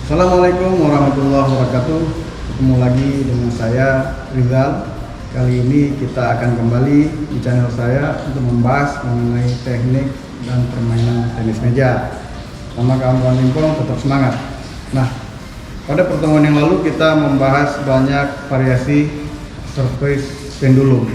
Assalamualaikum warahmatullahi wabarakatuh. Ketemu lagi dengan saya Rizal. Kali ini kita akan kembali di channel saya untuk membahas mengenai teknik dan permainan tenis meja. Sama kawan-kawan pingpong tetap semangat. Nah, pada pertemuan yang lalu kita membahas banyak variasi service pendulum.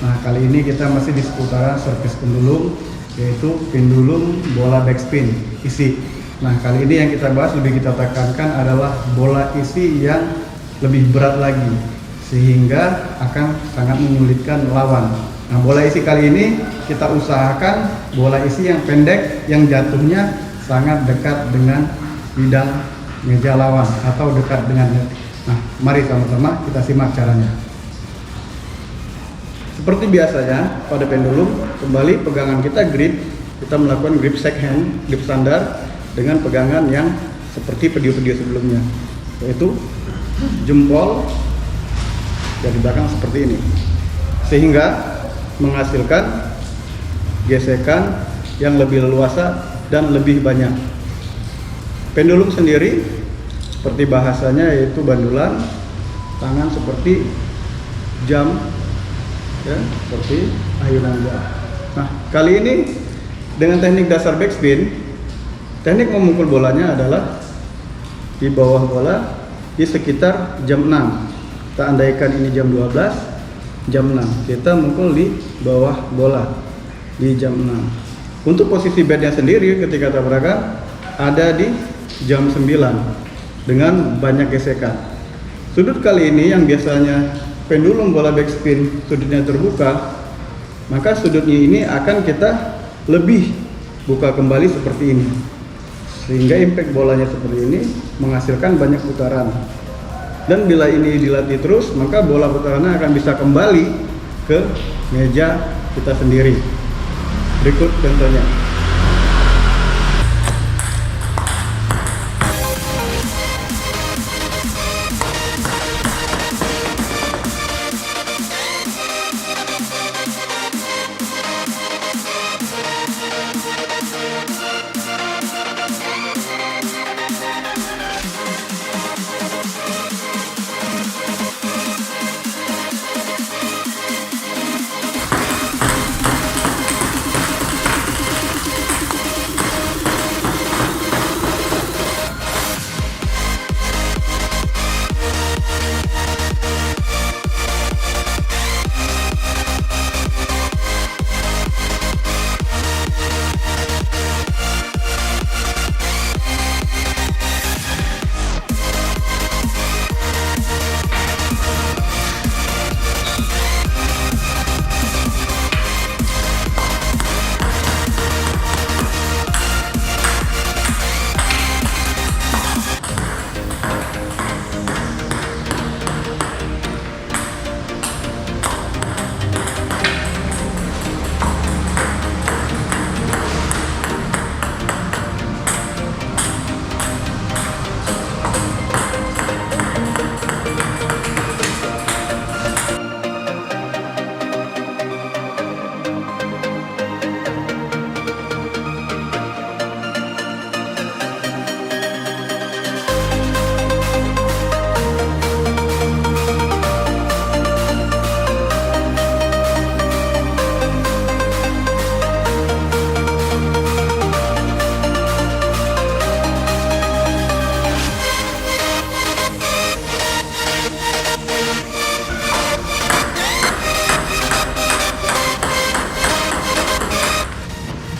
Nah, kali ini kita masih di seputaran service pendulum, yaitu pendulum bola backspin isi. Nah, kali ini yang kita bahas, lebih kita tekankan adalah bola isi yang lebih berat lagi, sehingga akan sangat menyulitkan lawan. Nah, bola isi kali ini kita usahakan bola isi yang pendek, yang jatuhnya sangat dekat dengan bidang meja lawan atau dekat dengan net. Nah, mari sama-sama kita simak caranya. Seperti biasanya pada pendulum, kembali pegangan kita grip, kita melakukan grip shake hand, grip standar dengan pegangan yang seperti video-video sebelumnya, yaitu jempol dari belakang seperti ini, sehingga menghasilkan gesekan yang lebih leluasa dan lebih banyak. Pendulum sendiri seperti bahasanya yaitu bandulan, tangan seperti jam, ya, seperti ayunan jam. Nah, kali ini dengan teknik dasar backspin, teknik memukul bolanya adalah di bawah bola di sekitar jam 6. Kita andaikan ini jam 12, jam 6. Kita mukul di bawah bola di jam 6. Untuk posisi bednya sendiri ketika tabrakan ada di jam 9 dengan banyak gesekan. Sudut kali ini yang biasanya pendulum bola backspin sudutnya terbuka, maka sudutnya ini akan kita lebih buka kembali seperti ini, sehingga impact bolanya seperti ini menghasilkan banyak putaran. Dan bila ini dilatih terus, maka bola putarannya akan bisa kembali ke meja kita sendiri. Berikut contohnya.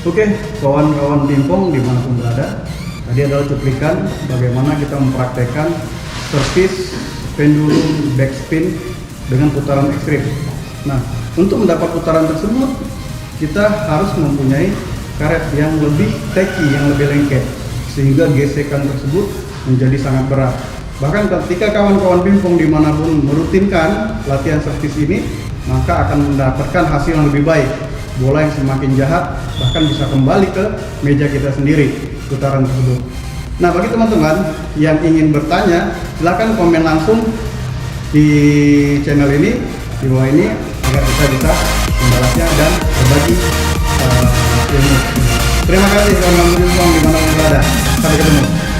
Oke, kawan-kawan pingpong dimanapun berada, tadi adalah cuplikan bagaimana kita mempraktekkan service pendulum backspin dengan putaran ekstrim. Nah, untuk mendapat putaran tersebut, kita harus mempunyai karet yang lebih tacky, yang lebih lengket, sehingga gesekan tersebut menjadi sangat berat. Bahkan ketika kawan-kawan pingpong dimanapun merutinkan latihan service ini, maka akan mendapatkan hasil yang lebih baik. Bola yang semakin jahat bahkan bisa kembali ke meja kita sendiri putaran tersebut. Nah, bagi teman-teman yang ingin bertanya, silakan komen langsung di channel ini, di bawah ini, agar kita bisa membalasnya dan berbagi ilmu. Terima kasih kawan-kawan pingpong dimanapun berada. Sampai ketemu.